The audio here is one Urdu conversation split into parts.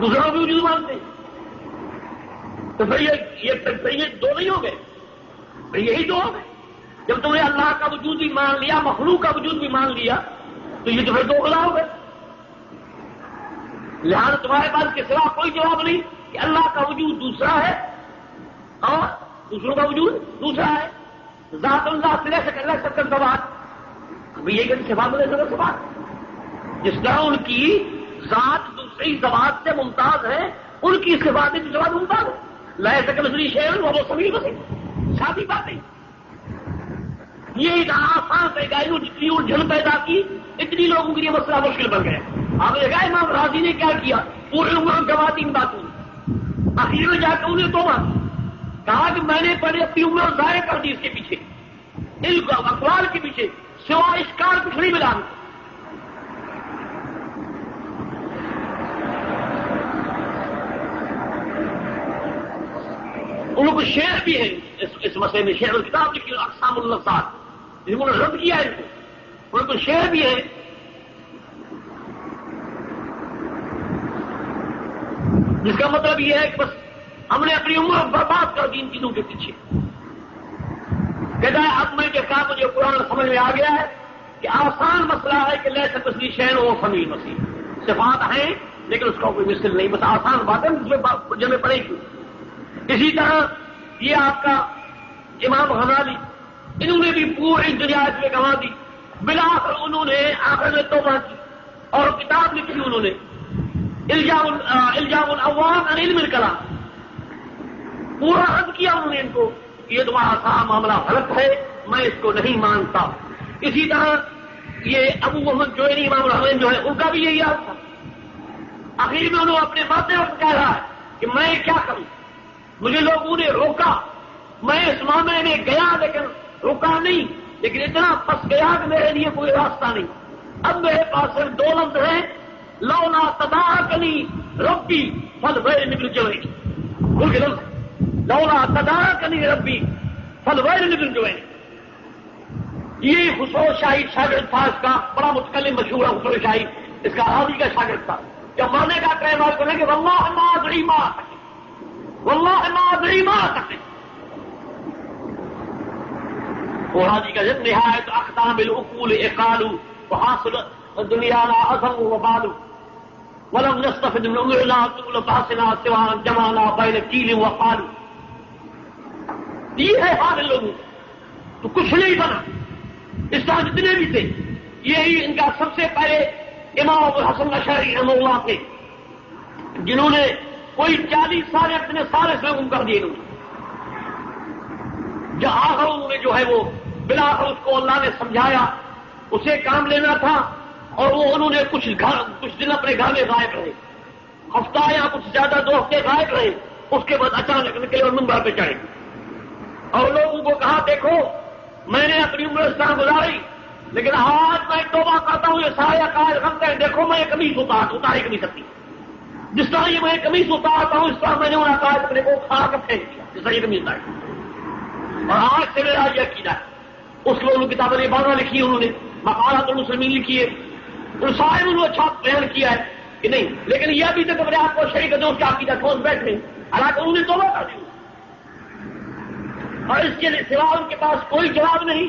دوسروں کا بھی وجود مانتے ہیں. تو پھر یہ دو نہیں ہو گئے، پھر یہی دو ہو گئے. جب تم نے اللہ کا وجود بھی مان لیا، مخلوق کا وجود بھی مان لیا، تو یہ تو پھر دو خلا ہو گئے. لہٰذا تمہارے پاس کے سوا کوئی جواب نہیں کہ اللہ کا وجود دوسرا ہے اور دوسروں کا وجود دوسرا ہے. ذات اللہ سے لے سکتے سوال، ابھی یہ کہ صفات لے سکتے سوال. جس طرح ان کی ذات دوسری ذوات سے ممتاز ہے، ان کی صفات بھی ذوات ممتاز ہے. لے سکے مسری شہر وہ سبھی بسے شادی باتیں. یہ ایک آسان طریقہ جتنی الجھن پیدا کی، اتنی لوگوں کے لیے مسئلہ مشکل بن گیا. آپ نے دیکھا امام راضی نے کیا کیا، پورے عمر گوا دی ان باتوں نے. آخر میں جا کر انہیں توبہ کہا کہ میں نے پہلے اپنی عمر ضائع کر دی اس کے پیچھے، ان اقوال کے پیچھے، سوائے اس کار کچھ نہیں ملا. ان کو شعر بھی ہے اس مسئلے میں، شعر کتاب لکھی اقسام اللذات، جنہوں نے رد کیا ہے ان کو شعر بھی ہے. جس کا مطلب یہ ہے کہ بس ہم نے اپنی عمر برباد کر دی ان چیزوں کے پیچھے. کہتا ہے اب میں کے ساتھ مجھے قرآن سمجھ میں آ گیا ہے کہ آسان مسئلہ ہے کہ لیس کمثلہ شیء وہو السمیع البصیر. صفات ہیں لیکن اس کا کوئی مثل نہیں، بس آسان بات ہے جمع پڑے گی. اسی طرح یہ آپ کا امام غزالی، انہوں نے بھی پوری دنیا اس میں گنوا دی. بالآخر انہوں نے آخر میں توبہ کی اور کتاب لکھی انہوں نے الجام العوام عن علم الکلام. پورا رد کیا انہوں نے ان کو، یہ تمہارا سارا معاملہ غلط ہے، میں اس کو نہیں مانتا. اسی طرح یہ ابو محمد جوہری امام الحرمین جو ہے ان کا بھی یہی حال تھا. آخر میں انہوں نے اپنے باتیں کہہ رہا ہے کہ میں کیا کروں، مجھے لوگوں نے روکا، میں اس معاملے میں گیا لیکن روکا نہیں، لیکن اتنا پھنس گیا کہ میرے لیے کوئی راستہ نہیں. اب میرے پاس صرف دو لفظ ہیں، لولا تدارکنی ربی فالویل بالجوین. بھول کے لفظ لولا تدارکنی ربی فالویل بالجوین. یہ خسرو شاہی شاگرد تھا، اس کا بڑا متکلم مشہور ہے خسرو شاہی، اس کا راضی کا شاگرد تھا. جب مرنے کا کلمہ کرنے کہ واللہ ما ادری ما واللہ ما ادری ما تقل. وہ راضی کا جب نہایت اقدام العقول اقال وحاصل الدنیا لا اثم وبال ولم نستفد من امرنا طول باسنا سوا جمعنا بین قیل وقال. یہ ہے حال لوگوں تو کچھ نہیں بنا. اس طرح جتنے بھی تھے، یہی ان کا سب سے پہلے امام ابو الحسن اشعری رحمہ اللہ تھے، جنہوں نے کوئی 40 سال اپنے سارے سے گم کر دیے. جو آخر انہوں نے جو ہے وہ بلاخر اس کو اللہ نے سمجھایا، اسے کام لینا تھا، اور وہ انہوں نے کچھ دن اپنے گھر میں غائب رہے، ہفتہ یا کچھ زیادہ 2 ہفتے غائب رہے. اس کے بعد اچانک نکلے اور منبر پہ چڑھے اور لوگوں کو کہا دیکھو میں نے اپنی عمر اس طرح گزاری، لیکن آج میں توبہ کرتا ہوں، یہ سارے عقائد غلط ہیں. دیکھو میں قمیص اتار ہی نہیں سکتی. جس طرح یہ میں قمیص اتارتا ہوں، اس طرح میں نے ان عقائد اپنے کو کھا کر پھینک دیا جس طرح یہ قمیص اتاری. اور آج سے میرا یہ عقیدہ ہے. اس کے بعد کتابیں عبارہ لکھی انہوں نے، مقالات المسلمین لکھی ہے، ان سارے انہوں نے اچھا بیان کیا ہے کہ نہیں، لیکن یہ ابھی تک اپنے آپ کو شریک دوست کا عقیدہ ٹھوس بیٹھے، حالانکہ انہوں نے توبہ کر دی. اور اس کے سوا ان کے پاس کوئی جواب نہیں.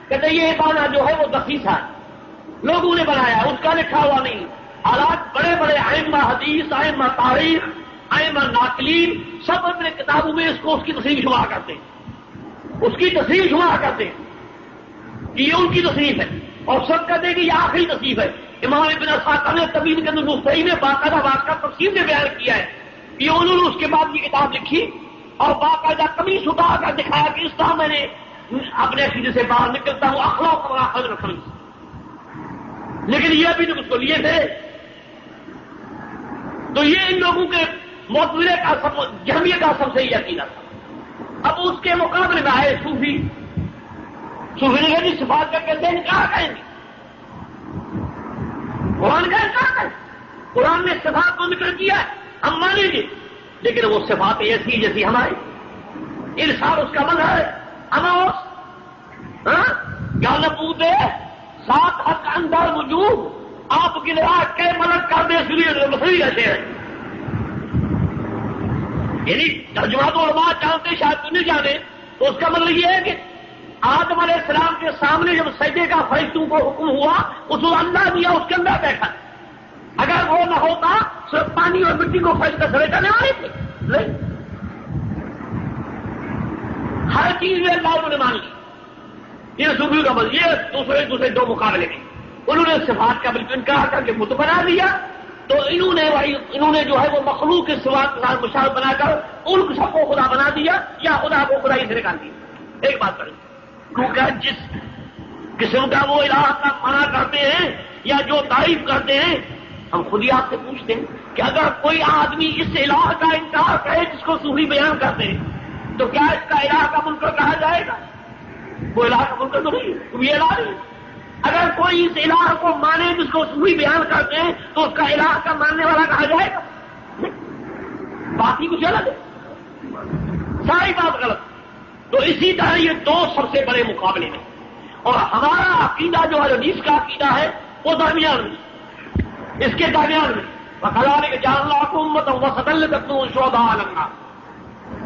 کہتے یہ عبارہ جو ہے وہ دسیسہ ہے، لوگوں نے بنایا، اس کا لکھا ہوا نہیں. حالات بڑے بڑے ائمہ حدیث، ائمہ تاریخ، ائمہ ناقلین سب اپنے کتابوں میں اس کی تصریح شمار کرتے ہیں، اس کی تصریح شمار کرتے ہیں کہ یہ ان کی تصریف ہے، اور سب کہتے ہیں کہ یہ آخری تصریف ہے. امام ابن اسحاق نے طویل کے اندر مستعی میں باقاعدہ واقعہ تفصیل سے بیان کیا ہے کہ انہوں نے اس کے بعد یہ کتاب لکھی اور باقاعدہ قمیص اتار کر دکھایا کہ اس طرح میں نے اپنے عقیدے سے باہر نکلتا ہوں، اخلاق و حضر خلیص. لیکن یہ ابھی تک اس کو لیے تھے. تو یہ ان لوگوں کے معتزلہ کا جہمیہ کا سب سے یہ عقیدہ تھا. اب اس کے مقابلے میں آئے صوفی نے کہا صفات کا کہتے ہیں انکار کریں گے، قرآن کا انکار کریں. قرآن نے صفات کو ذکر کیا ہے، ہم مانیں گے، لیکن وہ صفات ایسی جیسی ہماری. ارسال اس کا من ہے، اموس گانا پوتے 7 حق اندر وجود آپ کی لحاظ کے ملک کر دے سوری مسئلہ ایسے ہیں. یعنی ترجمہ تو علماء جانتے شاید تو نہیں جانے، تو اس کا مطلب یہ ہے کہ آدم علیہ السلام کے سامنے جب سجدے کا فرشتوں کو حکم ہوا، اس کو اندر دیا، اس کے اندر بیٹھا. اگر وہ نہ ہوتا صرف پانی اور مٹی کو فرشتے سرے کرنے والے تھے. نہیں، ہر چیز میں اللہ نے مان لی. یہ صوفیوں کا مطلب یہ دوسرے دو مقابلے میں انہوں نے صفات کا بالکل انکار کر کے بت بنا دیا. تو انہوں نے جو ہے وہ مخلوق کے صفات کے ساتھ مشابہت بنا کر ان سب کو خدا بنا دیا یا خدا کو خدا ہی سے نکال دیا. ایک بات کریں، کیونکہ جس قسم کا وہ الہ کا منع کرتے ہیں یا جو تعریف کرتے ہیں، ہم خود ہی آپ سے پوچھتے ہیں کہ اگر کوئی آدمی اس الہ کا انکار کرے جس کو صوفی بیان کرتے ہیں، تو کیا اس کا الہ کا منکر کہا جائے گا؟ وہ الہ کا منکر تو نہیں، تم یہ الہ نہیں. اگر کوئی اس الہ کو مانے جس کو صوفی بیان کرتے ہیں تو اس کا الہ کا ماننے والا کہا جائے گا؟ بات ہی کچھ الگ ہے، ساری بات غلط. تو اسی طرح یہ دو سب سے بڑے مقابلے ہیں، اور ہمارا عقیدہ جو ہے حدیث کا عقیدہ ہے وہ درمیان میں، اس کے درمیان میں. وَكَذَلِكَ جَعَلْنَاكُمْ أُمَّةً وَسَطًا لِتَكُونُوا شُهَدَاءَ عَلَى النَّاسِ.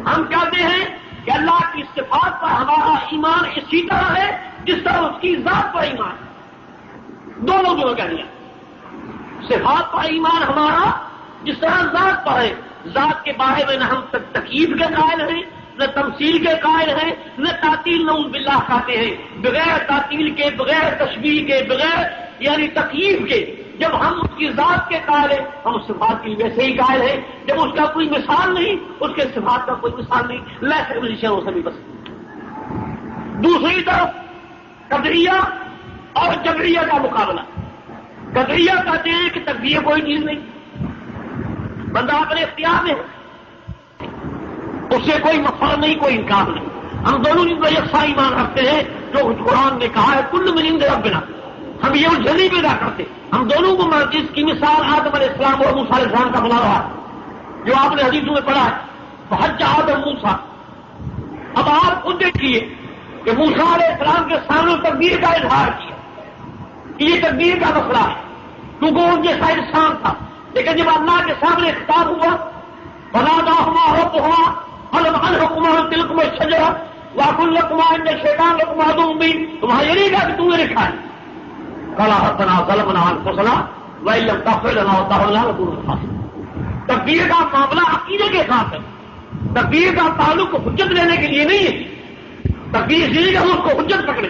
ہم کہتے ہیں کہ اللہ کی صفات پر ہمارا ایمان اسی طرح ہے جس طرح اس کی ذات پر ایمان. دونوں جو کہہ دیا، صفات پر ایمان ہمارا جس طرح ذات پر ہے. ذات کے بارے میں نہ ہم تکییف کے قائل ہیں، نہ تمثیل کے قائل ہیں، نہ تعطیل نعوذ باللہ کہتے ہیں. بغیر تعطیل کے، بغیر تشبیہ کے، بغیر یعنی تکییف کے جب ہم اس کی ذات کے قائل ہیں، ہم صفات کی ویسے ہی قائل ہیں. جب اس کا کوئی مثال نہیں، اس کے صفات کا کوئی مثال نہیں، لیس کمثلہ شیء بس. دوسری طرف قدریہ اور جبریہ کا مقابلہ. قدریہ کہتے ہیں کہ تقدیر کوئی چیز نہیں، بندہ اپنے اختیار میں ہے، اس سے کوئی مفر نہیں، کوئی انکار نہیں. ہم دونوں کو یکساں ایمان رکھتے ہیں جو قرآن نے کہا ہے کل من عند ربنا. ہم یہ الجھنی پیدا کرتے، ہم دونوں کو مانتے. اس کی مثال آدم علیہ السلام اور موسیٰ علیہ السلام کا بنا رہا ہے جو آپ نے حدیثوں میں پڑھا ہے. فحج آدم موسیٰ. اب آپ خود دیکھیے کہ موسیٰ علیہ السلام کے سامنے تقدیر کا اظہار کیا کہ یہ تقدیر کا مسئلہ ہے، کیونکہ وہ ان جیسا انسان تھا. لیکن جب اللہ کے سامنے خطاب ہوا فناداہما ربہما الم انہکما عن تلکما الشجرہ وقل لکما ان الشیطان لکما عدو مبین. تمہارا یہ نہیں کہا کہ تم نے لکھا ہے. قال ربنا ظلمنا انفسنا وان لم تغفر لنا وترحمنا لنكونن من الخاسرین. تقدیر کا معاملہ عقیدے کے ساتھ ہے. تقدیر کا تعلق حجت لینے کے لیے نہیں ہے. تقدیر اس لیے کہ ہم اس کو حجت پکڑیں،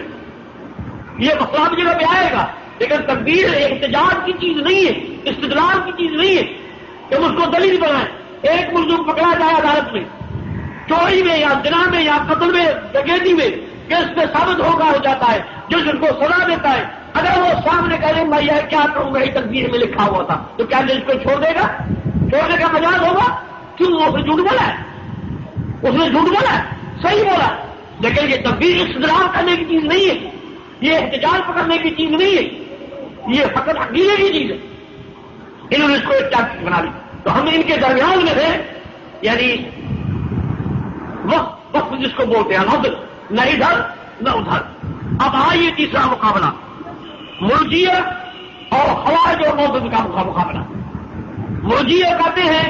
یہ مسئلہ بھی جگہ پہ آئے گا. لیکن تقدیر احتجاج کی چیز نہیں ہے، استدلال کی چیز نہیں ہے کہ ہم اس کو دلیل بنائیں. ایک ملزوم پکڑا جائے عدالت میں چوری میں یا زنا میں یا قتل میں ڈکیتی میں، کیس پہ ثابت ہو جاتا ہے، جج ان کو سزا دیتا ہے. اگر وہ سامنے کہہ دیں میں یہ کیا کروں گا، تقدیر میں لکھا ہوا تھا، تو کیا جج کو چھوڑ دے گا؟ چھوڑنے کا مجاز ہوگا؟ کیوں؟ اس نے جھوٹ بولا ہے، اس نے جھوٹ بولا ہے، صحیح بولا. لیکن یہ تقدیر استدلال کرنے کی چیز نہیں ہے، یہ احتجاج پکڑنے کی چیز نہیں ہے، یہ فقط عقیدے کی چیز ہے. انہوں نے اس کو ایک چیز بنا لی. تو ہم ان کے درمیان میں ہیں، یعنی وقت جس کو بولتے ہیں نظر، نہ ادھر نہ ادھر. اب آئیے تیسرا مقابلہ، مرجیہ اور خوارج اور معتزلہ کا مقابلہ. مرجیہ کہتے ہیں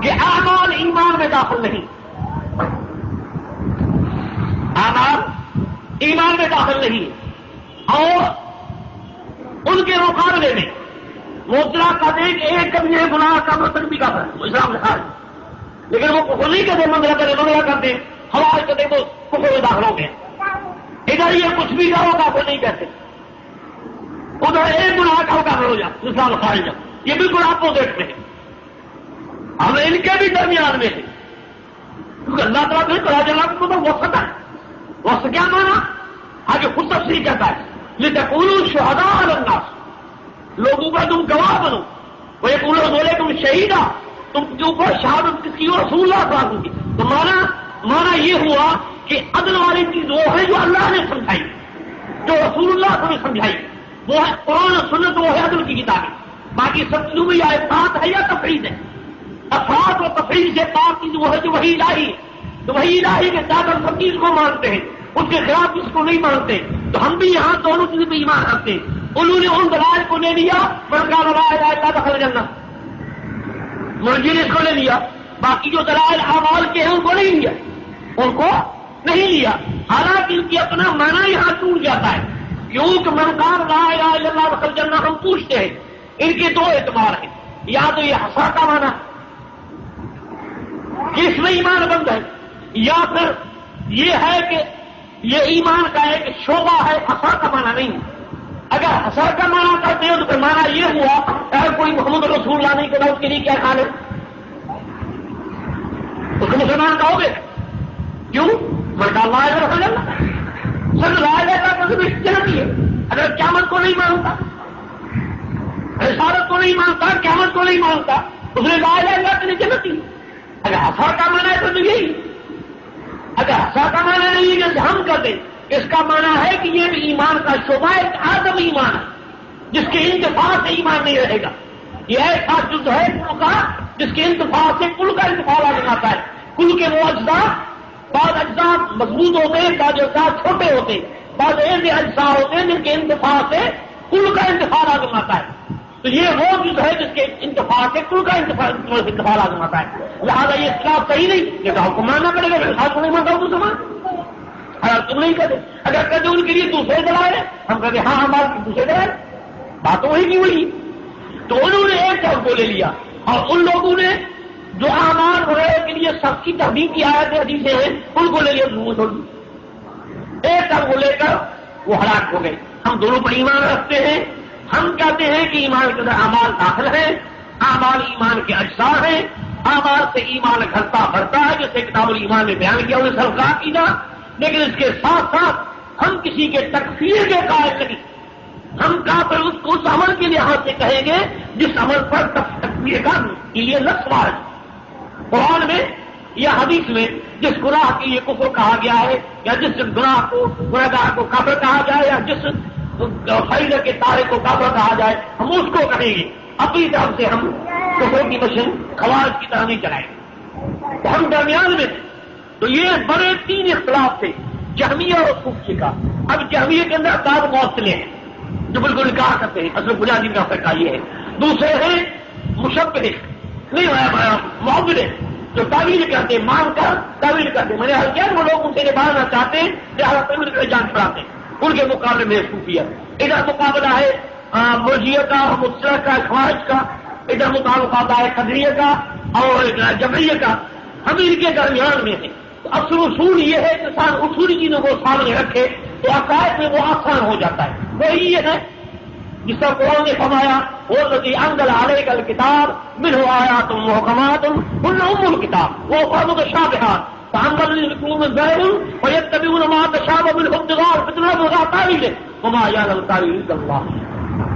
کہ اعمال ایمان میں داخل نہیں، اعمال ایمان میں داخل نہیں. اور ان کے مقابلے میں معتزلہ کہتے ہیں کہ ایک کبھی گناہ کا مرتکب بھی کافر ہے، وہ اسلام سے خارج. لیکن وہ کفر نہیں کہتے، منگلہ کرتے ہیں. ہمارے کہتے وہ کفر میں داخل ہو گئے. ادھر یہ کچھ بھی کرو کافر نہیں کہتے، ادھر ایک گناہ کا کافر ہو جا اسلام سے خارج. یہ بالکل آپ کو دیکھتے ہیں. ہم ان کے بھی درمیان میں ہیں، کیونکہ اللہ تعالیٰ نے کہا جلا کو تو وسط ہے. وسط کیا مانا؟ آگے خود تفصیل کہتا ہے لتکونوا شہداء علی الناس، لوگوں کا تم گواہ بنو. وہ یہ پورے بولے تم شہیدہ، تم کے اوپر شہادت کس کی؟ رسول اللہ صلی اللہ علیہ وسلم کی. تو مانا یہ ہوا کہ عدل والی چیز وہ ہے جو اللہ نے سمجھائی، جو رسول اللہ صلی اللہ علیہ وسلم نے سمجھائی، وہ ہے قرآن و سنت، وہ ہے عدل کی کتابیں. باقی سب چیزوں میں یا افراد ہے یا تفرید ہے. افراد و تفرید سے پاک چیز وہ ہے جو وحی الہی ہے. تو وحی الہی کے ساتھ ہم سب چیز کو مانتے ہیں، اس کے خلاف اس کو نہیں مانتے. تو ہم بھی یہاں دونوں چیزوں پہ ایمان رکھتے ہیں. انہوں نے ان دلائل کو لے لیا، بڑکا لگایا جائے دخل جنت. مرجی نے اس کو لے لیا باقی جو دلائل اعمال کے ہیں ان کو نہیں لیا، ان کو نہیں لیا، حالانکہ ان کی اپنا معنی یہاں ٹوٹ جاتا ہے. کیوں کہ من قال لا الہ الا اللہ دخل الجنہ ہم پوچھتے ہیں، ان کے دو اعتبار ہیں، یا تو یہ حصا کا معنی کہ اس میں ایمان بند ہے، یا پھر یہ ہے کہ یہ ایمان کا ایک شعبہ ہے، حصا کا معنی نہیں. اگر حصا کا معنی کرتے ہو تو پھر معنی یہ ہوا اگر کوئی محمد رسول اللہ نہیں کرا اس کے لیے کیا کھانے، اس کو مسلمان کہو گے؟ کیوں؟ مرد اللہ سر لائے کا جنتی ہے. اگر قیامت کو نہیں مانتا، رسالت کو نہیں مانتا، قیامت کو نہیں مانتا، اس نے لائے اللہ کے لیے جنتی. اگر حصا کا معنی ہے تو یہی، اگر حصا کا معنی نہیں ہے جیسے ہم کرتے، اس کا معنی ہے کہ یہ بھی ایمان کا شعبہ ایک آدم ایمان ہے جس کے انتفاع سے ایمان نہیں رہے گا. یہ ایسا جز ہے کل کا جس کے انتفاع سے کل کا انتفاع لازم آتا ہے. کل کے وہ اجزاء، بعض اجزاء مضبوط ہوتے ہیں، بعض اجزاء چھوٹے ہوتے ہیں، بعض ایسے اجزاء ہوتے ہیں جن کے انتفاع سے کل کا انتفاع لازم آتا ہے. تو یہ وہ جز ہے جس کے انتفاع سے کل کا انتفاع لازم آتا ہے. لہٰذا یہ اختلاف صحیح نہیں، یہ کہا کو ماننا پڑے گا. خاص کو نہیں مانتا ہوں تو سامان اگر تم نہیں کہتے، اگر کہتے ان کے لیے دوسرے دلائل ہیں، ہم کہتے ہاں ہمارے دوسرے دلائل، بات وہی کی وہی. تو انہوں نے ایک طرف کو لے لیا، اور ان لوگوں نے جو اعمال وغیرہ کے لیے سب کی تحریک کی آیتیں حدیثیں ہیں ان کو لے لیا، دوسروں چھوڑ دی. ایک طرف کو لے کر وہ ہلاک ہو گئے. ہم دونوں پر ایمان رکھتے ہیں. ہم کہتے ہیں کہ ایمان کے اندر اعمال داخل ہیں، اعمال ایمان کے اجزاء ہیں، اعمال سے ایمان گھٹتا بڑھتا ہے، جیسے کتاب الایمان میں بیان کیا انہیں سرکار کی جا. لیکن اس کے ساتھ ساتھ ہم کسی کے تکفیر کے قائل نہیں. ہم کافر اس کو اس عمل کے لحاظ سے کہیں گے جس عمل پر تکفیر کا یہ نہ سوال. قرآن میں یا حدیث میں جس گناہ کے لیے کفر کہا گیا ہے، یا جس گناہ کو گنہگار کو کافر کہا جائے، یا جس فریضے کے تارے کو کافر کہا جائے، ہم اس کو کہیں گے. اپنی طرف سے ہم کفر کی مشین خوارج کی طرح نہیں چلائیں گے. تو ہم درمیان میں تھے. تو یہ بڑے تین اختلاف تھے، جہمیہ اور صوفیہ کا. اب جہمیہ کے اندر بعض معطلے ہیں جو بالکل انکار کرتے ہیں، اصل بنیادی کا فرقہ یہ ہے. دوسرے ہیں مشبہ، نہیں معبد جو تعویل کرتے ہیں، مان کر تعویل کرتے ہیں. میں نے حل کیا وہ لوگ ان سے نبھانا چاہتے ہیں لہٰذا تعویل کر جان چھڑاتے ہیں. ان کے مقابلے میں صوفیہ. ادھر مقابلہ ہے مرجیہ کا، مطلق کا، خوارج کا. ادھر مقابلہ ہے قدریہ کا اور جبریہ کا. ہم ان کے درمیان میں ہیں. تو اصل اصول یہ ہے کہ انسان اصولی چیزوں کو سامنے رکھے تو عقائد میں وہ آسان ہو جاتا ہے. وہی یہ ہے جس طرح قرآن نے فرمایا وَالَّذِي أَنزَلَ عَلَيْكَ الْكِتَابَ مِنْهُ آيَاتٌ مُحْكَمَاتٌ هُنَّ أُمُّ الْكِتَابِ وَأُخَرُ مُتَشَابِهَاتٌ فَأَمَّا الَّذِينَ فِي قُلُوبِهِمْ زَيْغٌ فَيَتَّبِعُونَ مَا تَشَابَهَ مِنْهُ ابْتِغَاءَ الْفِتْنَةِ وَابْتِغَاءَ تَأْوِيلِهِ وَمَا يَعْلَمُ تَأْوِيلَهُ إِلَّا اللَّهُ.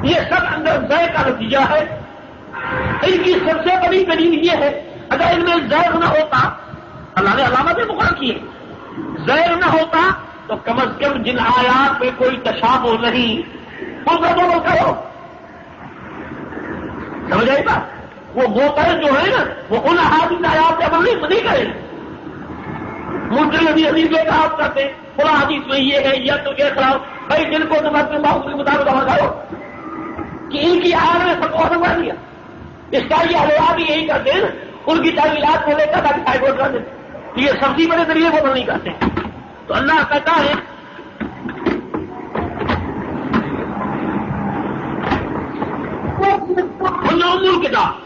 یہ سب اندر زیغ کا نتیجہ ہے. ان کی سب سے بڑی دلیل یہ ہے اگر ان میں زیغ نہ ہوتا، اللہ نے علامت مقرر کی ہے، زیغ نہ ہوتا تو کم از کم جن آیات میں کوئی تشابہ نہیں وہ بدل کرو. سمجھ آئی بات؟ وہ موتر جو ہے نا وہ ان حادث آیات سے عمل نہیں کرے. مجرم حدیث کے خلاف کرتے، فلاں حدیث میں یہ ہے یا تو کے خلاف. بھائی جن کو تو کے مطابق عمل کرو کہ ان کی آگ نے سب کو سمجھا دیا. اس کا یہ حلوا بھی یہی کرتے ہیں نا، ان کی تعویلات کو لے کر تاکہ سائیکل کر دیتے. یہ سبزی بڑے ذریعے کو عمل نہیں کرتے. تو اللہ کہتا ہے امور کتاب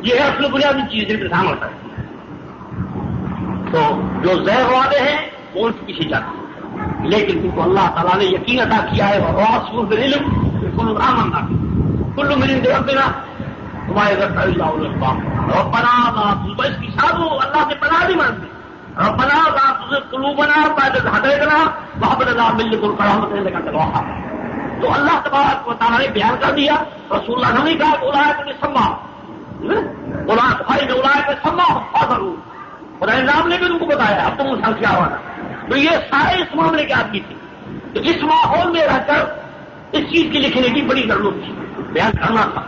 یہ ہے اصل بنیادی چیز جن پہ دھیان ہوتا ہے. تو جو زہر والے ہیں وہ ان کے پیچھے جاتے ہیں، لیکن ان کو اللہ تعالیٰ نے یقین عطا کیا ہے وَرَاسِخُونَ فِي الْعِلْمِ كُلٌّ آمَنَّا بِهِ كُلٌّ مِنْ عِندِ رَبِّنَا وَمَا يَذَّكَّرُ إِلَّا أُولُو الْأَلْبَابِ. ربنا لا تزغ، اس کی ساتھ اللہ سے پناہ نہیں مانتے. ربنا لا تزغ قلوبنا بعد إذ هديتنا وهب لنا من لدنك رحمة إنك أنت الوهاب. تو اللہ تبارک و تعالیٰ نے بیان کر دیا. رسول اللہ نے کہا اولئک الصماء اولئک الصماء فاضلوا، خدا نام نے بھی ان کو بتایا اب تم مسلم کیا ہوا. تو یہ سارے اس معاملے کی آدمی تھی. تو اس ماحول میں رہ کر اس چیز کی لکھنے کی بڑی ضرورت تھی، بیان کرنا تھا.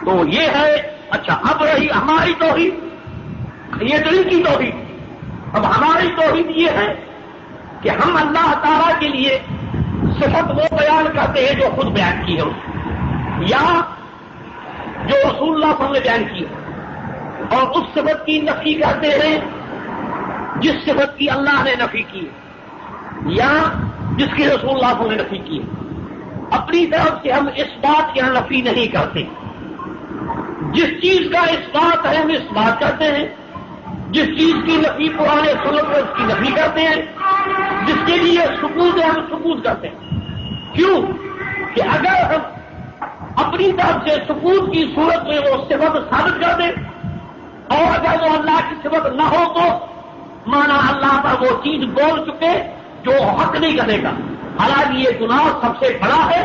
تو یہ ہے. اچھا اب رہی ہماری توحید، یہ دل کی توحید. اب ہماری توحید یہ ہے کہ ہم اللہ تعالیٰ کے لیے صفت وہ بیان کرتے ہیں جو خود بیان کی ہے یا جو رسول اللہ صلی اللہ علیہ وسلم نے بیان کی ہے، اور اس صفت کی نفی کرتے ہیں جس صفت کی اللہ نے نفی کی ہے یا جس کی رسول اللہ صلی اللہ علیہ وسلم نے نفی کی ہے. اپنی طرف سے ہم اس بات کی نفی نہیں کرتے. جس چیز کا اس بات ہے ہم اس بات کرتے ہیں، جس چیز کی نفی پرانے سنت میں اس کی نفی کرتے ہیں، جس کے لیے ثبوت ہے ہم ثبوت کرتے ہیں. کیوں کہ اگر ہم اپنی طرف سے ثبوت کی صورت میں وہ صفت ثابت کر دیں اور اگر وہ اللہ کی صفت نہ ہو تو مانا اللہ پر وہ چیز بول چکے جو حق نہیں کرے گا. حالانکہ یہ گناہ سب سے بڑا ہے،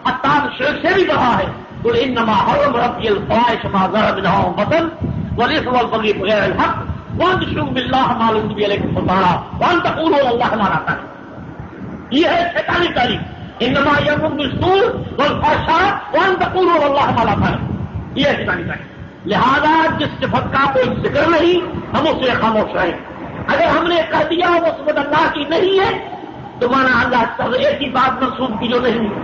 حتیٰ شرک سے بھی بڑا ہے. قل انما حرم ربی الفواحش ما ظهر منها وما بطن والاثم والبغي بغير الحق وان تشركوا بالله ما لم ينزل عليكم سلطانا وان تقولوا على الله ما لا تعلمون. یہ ہے شیطانی تعلیم. انما یامر بالسوء والفحشاء وان تقولوا على الله ما لا تعلمون. یہ ہے شیطانی تعلیم. لہذا جس صفت کا کوئی ذکر نہیں ہم اس سے خاموش رہیں. اگر ہم نے کہہ دیا وہ صفت اللہ کی نہیں ہے تو مانا اللہ سب ایسی بات منسوب کی جو نہیں ہے.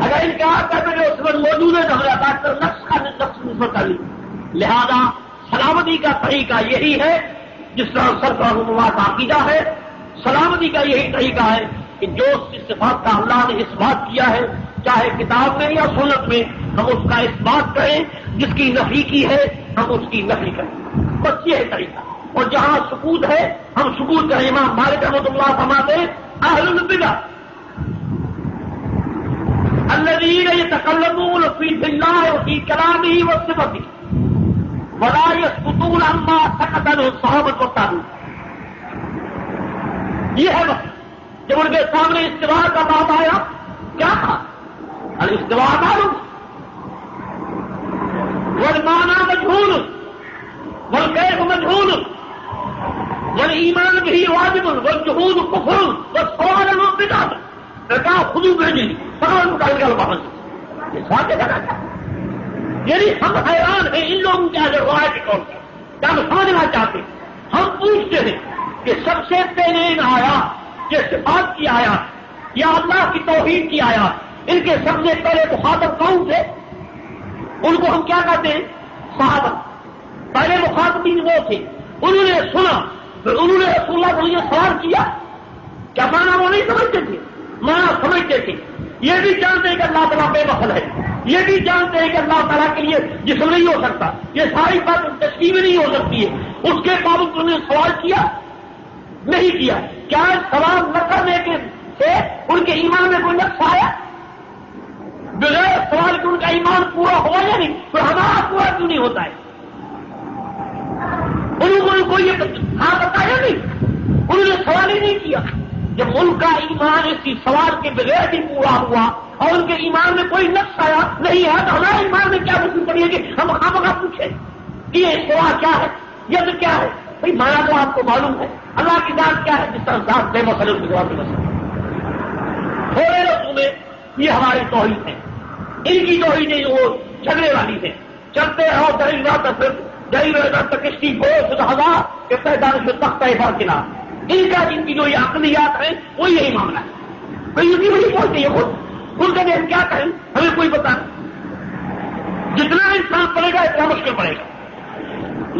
اگر انکار کرتے جو صفت موجود ہے تو ہمیں بات کر نفس کا نسبت کر لی. لہذا سلامتی کا طریقہ یہی ہے جس طرح سرکار کا عقیدہ ہے. سلامتی کا یہی طریقہ ہے کہ جو صفات کا اللہ نے اس بات کیا ہے چاہے کتاب میں یا سنت میں ہم اس کا اس بات کریں، جس کی نفی کی ہے ہم اس کی نفی کریں. بس یہ ہے طریقہ. اور جہاں ثبوت ہے ہم ثبوت کریں. امام مالک رحمۃ اللہ فرماتے ہیں اہل البدع الذين يتكلمون في الله وفي كلامه وصفته ولا يسكتون عما سكت عنه الصحابة والتابعون. یہ ہے بس. جب ان کے سامنے استوا کا بات آیا کیا تھا؟ الاستواء معلوم والمعنى مجهول والكيف مجهول والإيمان به واجب والجحود كفر والسؤال بدعة. کہا خود بھیجی سوال نکال کر واپس. یعنی ہم حیران ہیں ان لوگوں کے آگے روایت کون سے کیا ہم سمجھنا چاہتے ہیں. ہم پوچھتے ہیں کہ سب سے پہلے آیات یہ صفات کی آیات یا اللہ کی توحید کی آیات ان کے سب سے پہلے مخاطب کون تھے؟ ان کو ہم کیا کہتے ہیں؟ صحابہ. پہلے مخاطبین وہ تھے. انہوں نے سنا پھر انہوں نے رسول اللہ کو یہ سوال کیا. کیا مانا وہ نہیں سمجھتے تھے؟ مانا سمجھتے تھے. یہ بھی جانتے ہیں کہ اللہ تعالیٰ بے دخل ہے. یہ بھی جانتے ہیں کہ اللہ تعالیٰ کے لیے جسم نہیں ہو سکتا. یہ ساری بات تشکیل نہیں ہو سکتی ہے. اس کے باوجود انہوں نے سوال کیا نہیں کیا. کیا سوال نہ کرنے کے سے ان کے ایمان میں کوئی نقص آیا؟ بغیر سوال کہ ان کا ایمان پورا ہوا یا نہیں؟ تو ہمارا پورا کیوں نہیں ہوتا ہے؟ انہوں کو یہ بتایا نہیں. انہوں نے سوال ہی نہیں کیا. جب ان کا ایمان اسی سوال کے بغیر ہی پورا ہوا اور ان کے ایمان میں کوئی نقص آیا نہیں ہے تو ہمارے ایمان میں کیا مشکل پڑی ہے کہ ہم خامخواہ پوچھیں کہ یہ سوال کیا ہے، یہ کیا ہے؟ بھائی مانا تو آپ کو معلوم ہے اللہ کی ذات کیا ہے، جس طرح ذات بے مسئلے اس کے جواب میں تھوڑے لوگوں میں یہ ہماری توحید ہے. ان کی توحید نہیں وہ جھگڑے والی ہے. چلتے رہو دہی رات دہی رات کشتی بہت ہزار کہ پیدانش میں تختہ بار کے نام ان کا جن کی جو یہ عقلیات ہیں وہ یہی معاملہ ہے. کوئی اسی وہی بولتے ہیں خود کا ہم کیا کہیں ہمیں کوئی بتا نہیں. جتنا انسان پڑے گا اتنا مشکل پڑے گا.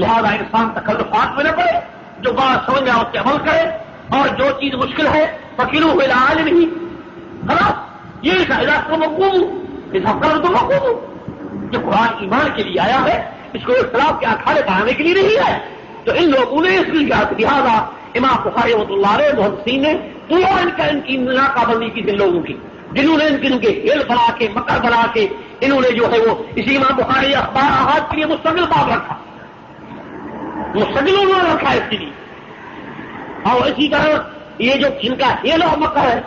لہذا انسان تکلفات میں نہ پڑے، جو بات سمجھ آئے اس کے عمل کرے اور جو چیز مشکل ہے فقیروں ہوئے عالم نہیں. خلاص یہ علاقہ مقبول حساب کر تو مقبول. جو قرآن ایمان کے لیے آیا ہے اس کو اختلاف کے اکھاڑے بنانے کے لیے نہیں ہے. تو ان لوگوں نے اس لیے لہٰذا امام بخاری رحمۃ اللہ علیہ محدثین نے پورا ان کی ناکہ بندی کی ان لوگوں کی جنہوں نے ان کے ہیل بنا کے مکر بنا کے انہوں نے جو ہے وہ اسی امام بخاری اخبار احاد کے لیے مستقل باب رکھا, مستقل انہوں نے رکھا اس کے لیے. اور اسی طرح یہ جو ان کا ہیل اور مکر ہے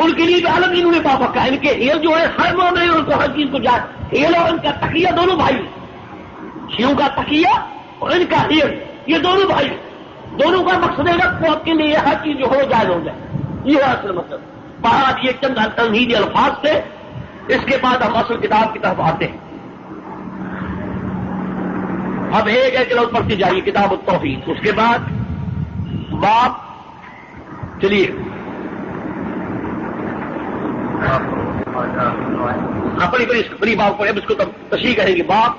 ان کے لیے بھی الگ انہوں نے باب رکھا. ان کے ہیل جو ہے ہر معاملے میں ان کو ہر چیز کو جائے ہیل اور ان کا تقیہ دونوں بھائی, شیعوں کا تقیہ اور ان کا ہیل یہ دونوں بھائی, دونوں کا مقصد ہے کہ آپ کے لیے ہر چیز جو ہو جائز ہو جائے. یہ ہے اصل مقصد. بعد یہ چند تمہیدی الفاظ تھے, اس کے بعد ہم اصل کتاب کی طرف آتے ہیں. اب ایک ایک لوگ پڑھتے جائیے کتاب التوحید, اس کے بعد باب چلیے بڑی بڑی باب پڑھے, اب اس کو تشریح کریں گے. باب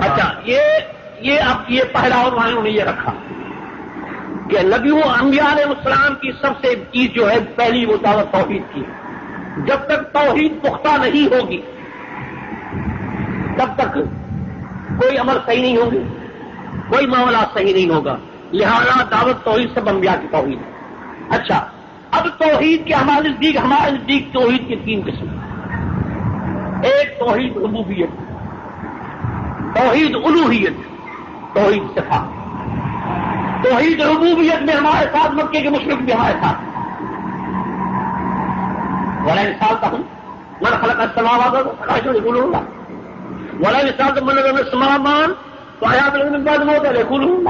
اچھا یہ اب یہ پہلا اور انہوں نے یہ رکھا کہ نبیوں انبیاء علیہ السلام کی سب سے چیز جو ہے پہلی وہ دعوت توحید کی. جب تک توحید پختہ نہیں ہوگی تب تک کوئی عمل صحیح نہیں ہوگی, کوئی معاملہ صحیح نہیں ہوگا. لہذا دعوت توحید سب انبیاء کی توحید ہے. اچھا اب توحید کے ہمارے نزدیک توحید کی تین قسم. ایک توحید ربوبیت, توحید الوہیت, توحید صفات. توحید ربوبیت میں ہمارے ساتھ مکے کے مشرک بھی ہمارے ساتھ ولا مثال من خلق السماوات والارض يقولون ولا مثال من خلق السماوات وآيات من بعد موت يقولون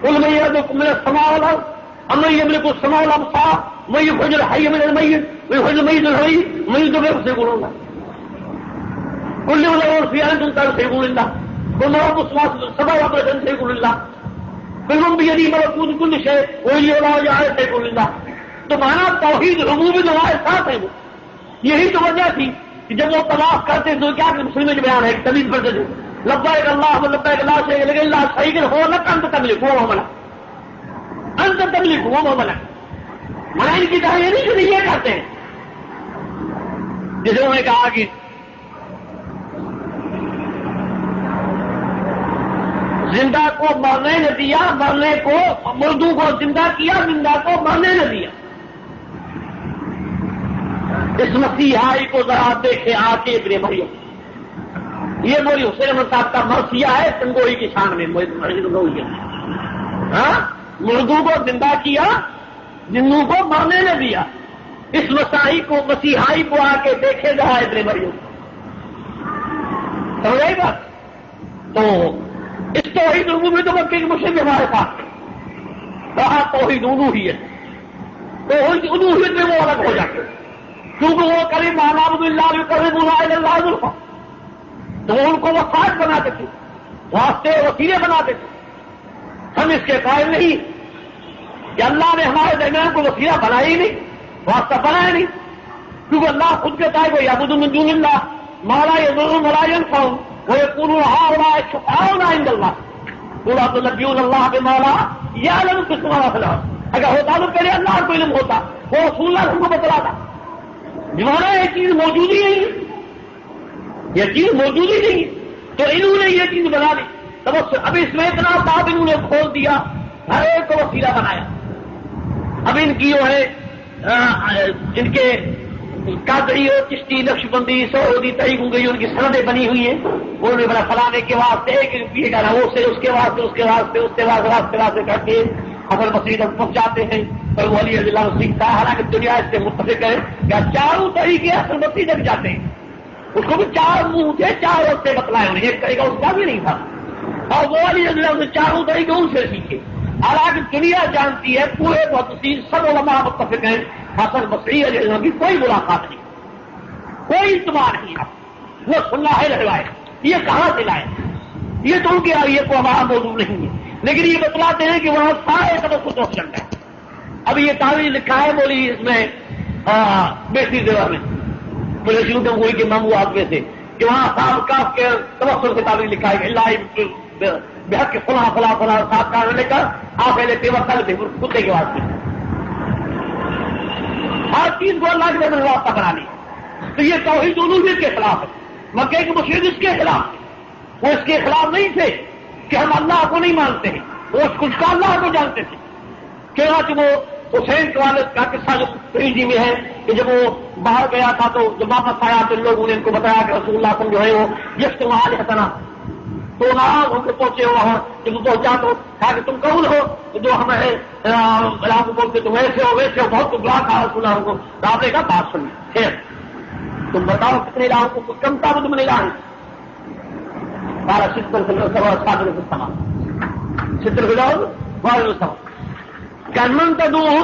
قل من يرزقكم من السماء والارض أمن يملك السماء والأبصار من يخرج الحي من الميت ويخرج الميت من الحي من يدبر سيقولون قل لمن الأمر في أنتم تعالوا سيقول الله قل رب السماوات والأرض سيقول الله قل من بيده ملكوت كل شيء وإليه لا يعلم سيقول الله. تو مانا توحید ربوبیت ہمارے ساتھ ہے. وہ یہی تو وجہ تھی کہ جب وہ طواف کرتے تو کیا کہ مسلم میں بیان ہے کہ تمیز پڑھتے تھے لبیک اللہم لبیک لا شریک لک الا شریک هو لک انت تملک هو ملک انت تملک هو ملک. مانا ان کی طرح یہ نہیں کہ یہ کرتے ہیں جسے انہوں نے کہا کہ زندہ کو مرنے نہ دیا, مرنے کو مردوں کو زندہ کیا, زندہ کو مرنے نہ دیا. اس مسیحائی کو ذرا دیکھے آ کے ابن مریم, یہ موری حسین احمد صاحب کا مرثیہ ہے تنگوئی کی شان میں. مردوں کو زندہ کیا, جنوں کو مرنے نہ دیا. اس مسیحائی کو آ کے دیکھے ذرا ابن مریم. سمجھ آئی بات؟ تو اس توحید ربوبیت میں تو مکے کے مشرک ہمارے ساتھ کہا توحید الوہیت. توحید الوہیت میں وہ الگ ہو جاتے کیونکہ وہ کریم نعبد اللہ یقربنا الی اللہ زلفی, تو وہ ان کو وفات بناتے تھے, واسطے وسیلے بناتے تھے. ہم اس کے قائل نہیں کہ اللہ نے ہمارے درمیان کو وسیلہ بنایا ہی نہیں, واسطہ بنایا نہیں, کیونکہ اللہ خود کہتا ہے کہ یعبدون من دون اللہ ما لا یضرهم ولا ينفعهم ويقولون هؤلاء شفعاؤنا عند الله قل أتنبئون الله بما لا يعلم في السماوات والأرض. اگر ہوتا تو پہلے اللہ کو علم ہوتا, وہ رسول اللہ ہم کو بتلاتا. جمانا یہ چیز موجود ہی نہیں, یہ چیز موجود ہی نہیں, تو انہوں نے یہ چیز بنا دی. اب اس میں اتنا باب انہوں نے کھول دیا, ہر ایک کو وسیلہ بنایا. اب ان کی جو ہے جن کے قادری اور چشتی نقش بندی سعودی طریقوں کی ان کی سندیں بنی ہوئی ہیں, انہوں نے بڑا فلانے کے واسطے ایک روپیے کا وہ سے اس کے واسطے اس کے واسطے اس کے واسطے کر کے حسن بصری تک پہنچاتے ہیں. اور وہ علی رضی اللہ عنہ سیکھتا ہے, حالانکہ دنیا اس سے متفق ہے کہ چاروں طریقے حسن بصری تک جاتے ہیں. اس کو بھی چار منہ تھے, چار راستے بتلائے انہیں, ایک طریقہ اس کا بھی نہیں تھا. اور وہ علی رضی اللہ عنہ چاروں طریقے ان سے سیکھے. حالانکہ دنیا جانتی ہے, پورے محدثین سب علماء متفق ہیں حسن بصری علیہ السلام کی کوئی ملاقات نہیں, کوئی اجتماع نہیں. وہ سننا ہے روایت, یہ کہاں سے لائے, یہ تو ان کی آئیے کو ہمارا موضوع نہیں ہے, لیکن یہ بتلاتے ہیں کہ وہاں سارے سبق کو دوست چلتا ہے. اب یہ تعویذ لکھا ہے بولی اس میں بیٹی دیوا میں پورے شروع میں ہوئی کہ مامو آدمی سے کہ وہاں صاحب کاف کے تبصر سے تعویذ لکھا ہے اللہ بحق کے فلاں فلاں فلاں صاحب کا لے کر آپ پہلے پیور کل کتے کے واسطے ہر چیز کو اللہ کے بدلے واسطہ بنانی. تو یہ توحید الوہیت کے خلاف ہے. مکے کے مشرک اس کے خلاف ہے. وہ اس کے خلاف نہیں تھے کہ ہم اللہ کو نہیں مانتے ہیں، وہ اس کچھ کا اللہ کو جانتے تھے. کہ وہ حسین کے والد کا قصہ جو ترمذی میں ہے کہ جب وہ باہر گیا تھا تو جب واپس آیا تو لوگوں نے ان کو بتایا کہ رسول اللہ صلی اللہ علیہ وسلم جو ہے وہ جس کے وہاں لکھنا تو ناراض ہو کے پہنچے وہاں. جب وہ پہنچا تو کہا کہ تم کون ہو جو ہم اللہ کو بولتے تم ایسے ہو ویسے ہو، بہت گمراہ کہا رسول اللہ کو. آپ نے کہا بات سنی خیر تم بتاؤ کتنے علاقوں کو کم تھا وہ تم نے لاؤ بارہ ستر بجاؤ بارہ سو کن تدعو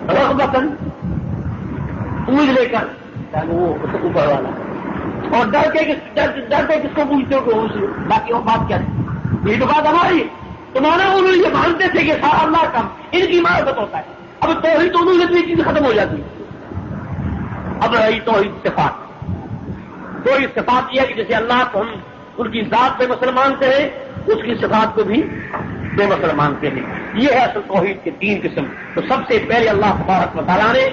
رغبتاً پوچھ لے کر وہ اوپر والا اور ڈر کے کس کو پوچھتے ہو کہ باقی وہ بات کیا ہے. یہ تو بات ہماری تمہارا انہوں نے یہ مانتے تھے کہ سارا اللہ کا ان کی معرفت ہوتا ہے. اب توحید تو انہوں نے چیز ختم ہو جاتی ہے. اب رہی توحید صفات. توحید صفات یہ ہے کہ جیسے اللہ کو ہم ان کی ذات بے مثل مانتے ہیں اس کی صفات کو بھی بے مثل مانتے ہیں. یہ ہے اصل توحید کے 3 قسم. تو سب سے پہلے اللہ تبارک و تعالیٰ نے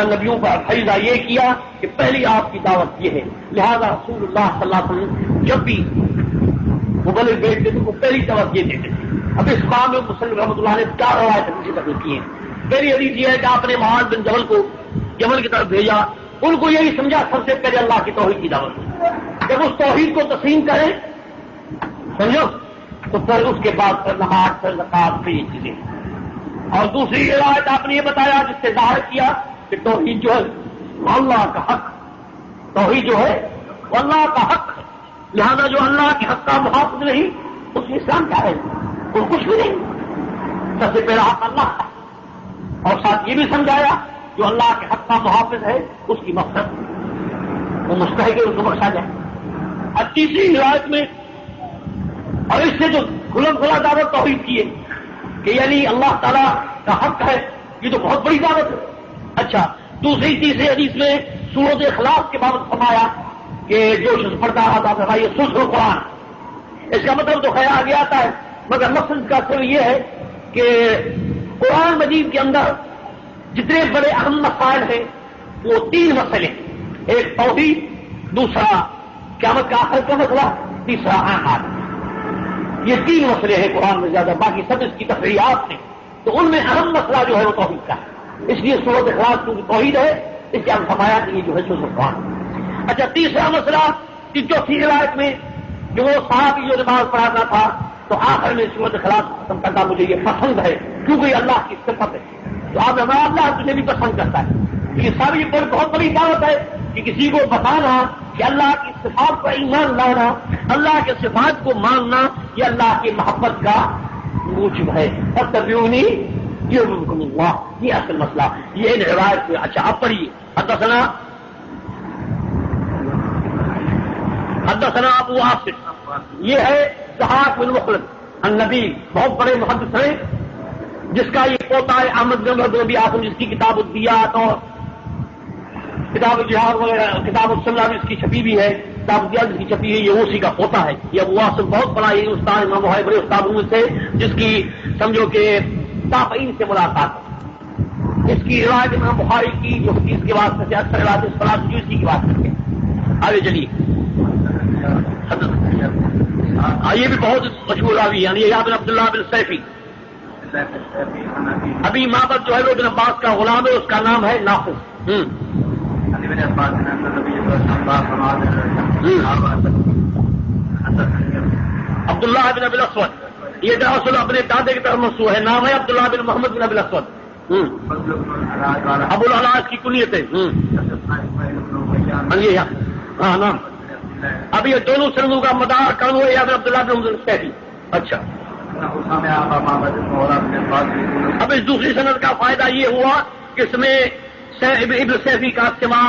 نبیوں کا فریضہ یہ کیا کہ پہلی آپ کی دعوت یہ ہے. لہذا رسول اللہ صلی اللہ علیہ وسلم جب بھی مبلغ بیٹھتے تھے تو پہلی دعوت یہ دیتے تھے. اب اس کام میں مسلم رحمۃ اللہ نے 4 روایت تقریر کی ہیں. پہلی حدیث یہ ہے کہ آپ نے معاذ بن جبل کو یمن کی طرف بھیجا. ان کو یہی سمجھا سب سے پہلے اللہ کی توحید کی دعوت. جب اس توحید کو تسلیم کریں سمجھو تو پھر اس کے بعد پھر نماز پھر زکات پھر یہ چیزیں. اور دوسری روایت آپ نے یہ بتایا جس سے ظاہر کیا کہ توحید جو ہے اللہ کا حق. توحید جو ہے وہ اللہ کا حق ہے. لہذا جو اللہ کے حق کا محافظ نہیں اس میں اسلام کیا ہے؟ وہ کچھ بھی نہیں. سب سے پہلا حق اللہ کا. اور ساتھ یہ بھی سمجھایا جو اللہ کے حق کا محافظ ہے اس کی مقصد وہ مستحق ہے اس کو بخشا جائے. اب تیسری روایت میں اور اس سے جو کھلم کھلا دعوت توحید کی ہے کہ یعنی اللہ تعالیٰ کا حق ہے یہ تو بہت بڑی دعوت ہے. اچھا دوسری تیسری حدیث میں سورۃ اخلاص کے بابت فرمایا کہ جو شخص پڑھتا رہا تھا یہ سوچ لو قرآن. اس کا مطلب تو خیر آگے آتا ہے مگر مقصد کا صرف یہ ہے کہ قرآن مجید کے اندر جتنے بڑے اہم مسائل ہیں وہ 3 مسئلے ہیں. ایک توحید، دوسرا قیامت کا آخر کا مسئلہ، تیسرا اعمال. یہ 3 مسئلے ہیں قرآن میں زیادہ، باقی سب اس کی تفریحات ہیں. تو ان میں اہم مسئلہ جو ہے وہ توحید کا ہے. اس لیے سورۃ اخلاص کیونکہ توحید ہے اس کے ہم فرمایا کہ یہ جو ہے سورۃ قرآن. اچھا تیسرا مسئلہ کہ چوتھی روایت میں جو وہ صحابی جو نماز پڑھانا تھا تو آخر میں سورۃ اخلاص ختم کرنا مجھے یہ پسند ہے کیونکہ یہ اللہ کی صفت ہے. تو آپ ہمارا اللہ تجھے بھی پسند کرتا ہے. یہ سب یہ بہت بڑی دعوت ہے کہ کسی کو بتانا کہ اللہ کی صفات پر ایمان لانا، اللہ کے صفات کو ماننا یہ اللہ کی محبت کا موجب ہے. اور تبیونی یہ حکم اللہ یہ اصل مسئلہ یہ ان روایت میں. اچھا آپ پڑھیے حدثنا ابو عاصم یہ ہے ضحاک بن مخلد النبی بہت بڑے محدث ہیں جس کا یہ پوتا ہے احمد بن نبی عاصم جس کی کتاب الدیات اور کتاب الجہاد وغیرہ کتاب السنہ بھی اس کی چھپی بھی ہے. کتاب الدیات جس کی چھپی ہے یہ اسی کا پوتا ہے. یہ ابو عاصم بہت بڑا یہ استاد امام بخاری بڑے استادوں میں سے جس کی سمجھو کہ تابعین سے ملاقات. اس کی روایت امام بخاری کی جو حدیث کے واسطے سے اکثر روایت اس پر جو اسی کی بات کرتے ہیں. آگے چلیے. یہ بھی بہت مشہور راوی یعنی یہ بن عبداللہ بن سیفی. ابھی معبد جو ہے وہ ابن عباس کا غلام ہے اس کا نام ہے نافذ. عبداللہ بن ابی الاسود یہ دراصل اپنے دادے کی طرف منسوب ہے. نام ہے عبداللہ بن محمد بن ابی الاسود. ابو العلاج کی کنیت ہے. ہاں نام اب یہ دونوں سندوں کا مدار کون ہوا ابن عبداللہ بن محمد سیفی. اچھا اب اس دوسری سند کا فائدہ یہ ہوا کہ اس میں ابن سیفی کا سما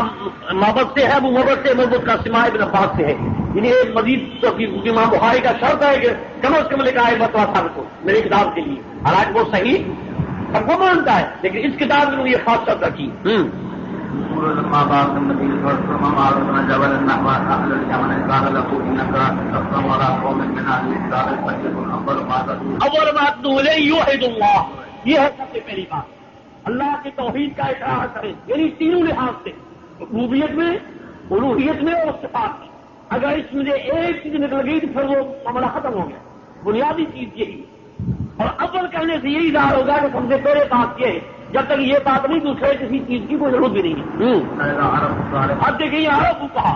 محبت سے ہے وہ محبت سے محبت کا سما ابن عباس سے ہے. یعنی مزید امام بخاری کا شرط ہے کہ کم از کم لکھا ہے بتوا صاحب کو میری کتاب کے لیے. حالانکہ وہ صحیح سب کو مانتا ہے لیکن اس کتاب میں یہ خاص شرط رکھی. اول بات یوحد اللہ یہ ہے سب سے پہلی بات. اللہ کی توحید کا اقرار کریں، یعنی تینوں لحاظ سے، ربوبیت میں، الوہیت میں اور صفات میں۔ اگر اس میں سے ایک چیز نکل گئی تو پھر وہ معاملہ ختم ہو گیا۔ بنیادی چیز یہی ہے، اور اول کرنے سے یہی ظاہر ہوگا کہ سب سے پہلے بات یہ ہے، جب تک یہ بات نہیں دوسرے کسی چیز کی کوئی ضرورت بھی نہیں ہے۔ اب دیکھیے عرب کو کہا